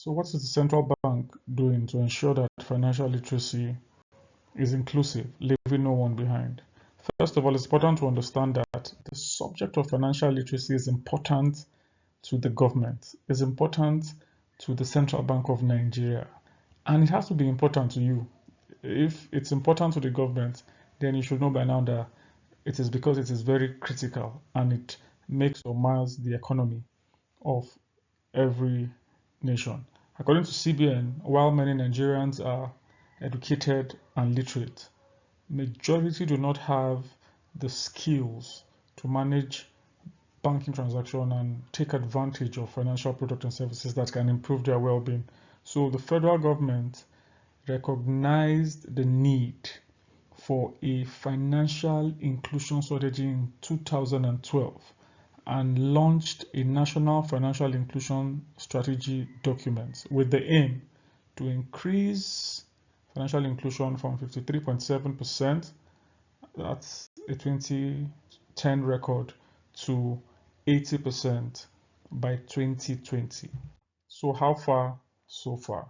So, what is the central bank doing to ensure that financial literacy is inclusive, leaving no one behind? First of all, it's important to understand that the subject of financial literacy is important to the government, is important to the Central Bank of Nigeria, and it has to be important to you. If it's important to the government, then you should know by now that it is because it is very critical and it makes or mars the economy of every nation. According to CBN, while many Nigerians are educated and literate, majority do not have the skills to manage banking transaction and take advantage of financial products and services that can improve their well-being. So the federal government recognized the need for a financial inclusion strategy in 2012 and launched a national financial inclusion strategy document with the aim to increase financial inclusion from 53.7%, that's a 2010 record, to 80% by 2020. So how far? So far.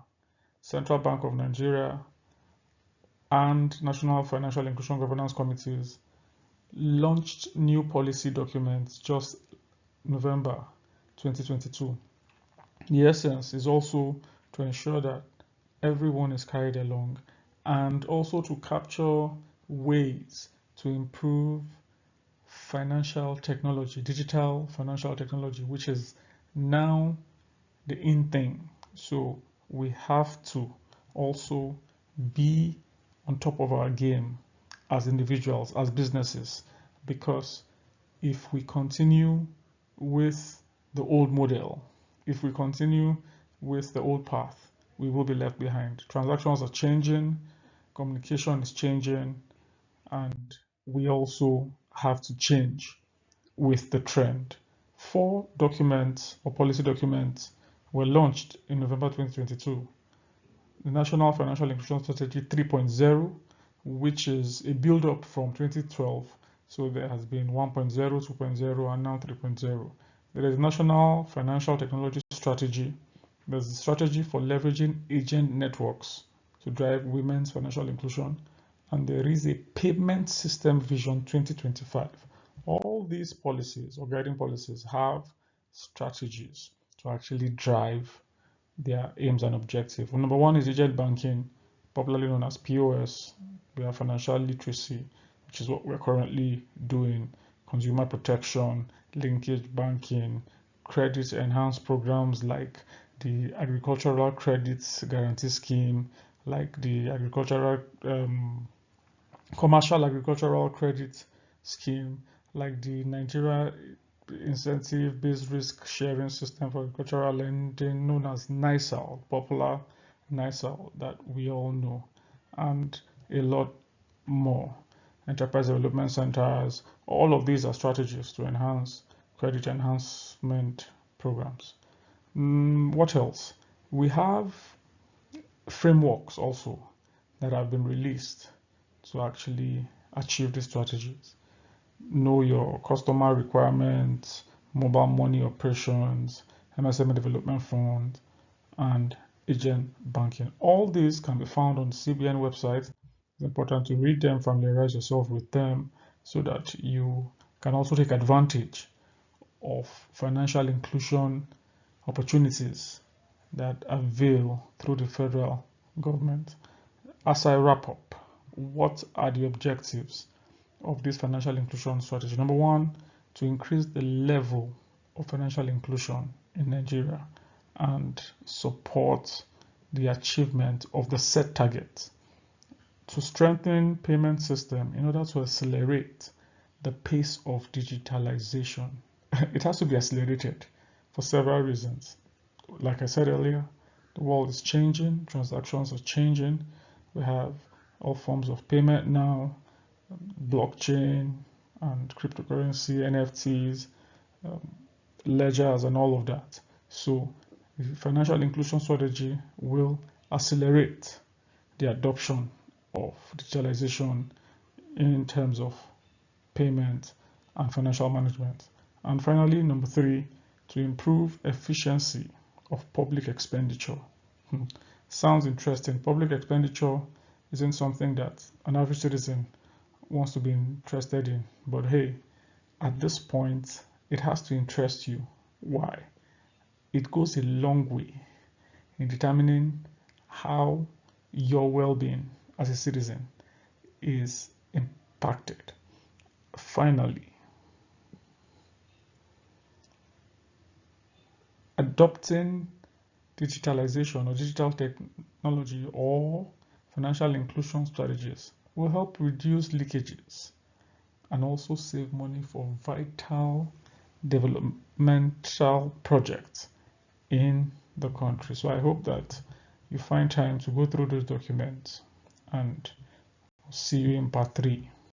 Central Bank of Nigeria and National Financial Inclusion Governance Committees launched new policy documents just November 2022. The essence is also to ensure that everyone is carried along and also to capture ways to improve financial technology, digital financial technology, which is now the in thing. So we have to also be on top of our game as individuals, as businesses, because if we continue with the old model, if we continue with the old path, we will be left behind. Transactions are changing, communication is changing, and we also have to change with the trend. 4 documents or policy documents were launched in November 2022. The National Financial Inclusion Strategy 3.0, which is a build-up from 2012. So there has been 1.0, 2.0, and now 3.0. There is National Financial Technology Strategy. There's the strategy for leveraging agent networks to drive women's financial inclusion. And there is a Payment System Vision 2025. All these policies or guiding policies have strategies to actually drive their aims and objectives. Number one is agent banking, popularly known as POS. We have financial literacy, which is what we're currently doing, consumer protection, linkage banking, credit enhanced programs like the Agricultural Credits Guarantee Scheme, like the Commercial Agricultural Credit Scheme, like the Nigeria Incentive-Based Risk Sharing System for Agricultural Lending, known as NISAL, popular NISAL that we all know, and a lot more. Enterprise development centers, all of these are strategies to enhance credit enhancement programs. What else? We have frameworks also that have been released to actually achieve these strategies. Know your customer requirements, mobile money operations, MSME development fund, and agent banking. All these can be found on the CBN website. It's important to read them, familiarize yourself with them, so that you can also take advantage of financial inclusion opportunities that avail through the federal government. As I wrap up, what are the objectives of this financial inclusion strategy? Number one, to increase the level of financial inclusion in Nigeria and support the achievement of the set target. To strengthen payment system in order to accelerate the pace of digitalization. It has to be accelerated for several reasons. Like I said earlier, the world is changing, transactions are changing. We have all forms of payment now, blockchain and cryptocurrency, NFTs, ledgers, and all of that. So the financial inclusion strategy will accelerate the adoption of digitalization in terms of payment and financial management. And finally, number 3, to improve efficiency of public expenditure. Sounds interesting. Public expenditure isn't something that an average citizen wants to be interested in, but hey, at this point, it has to interest you. Why? It goes a long way in determining how your well-being as a citizen is impacted. Finally, adopting digitalization or digital technology or financial inclusion strategies will help reduce leakages and also save money for vital developmental projects in the country. So I hope that you find time to go through those documents, and see you in part 3.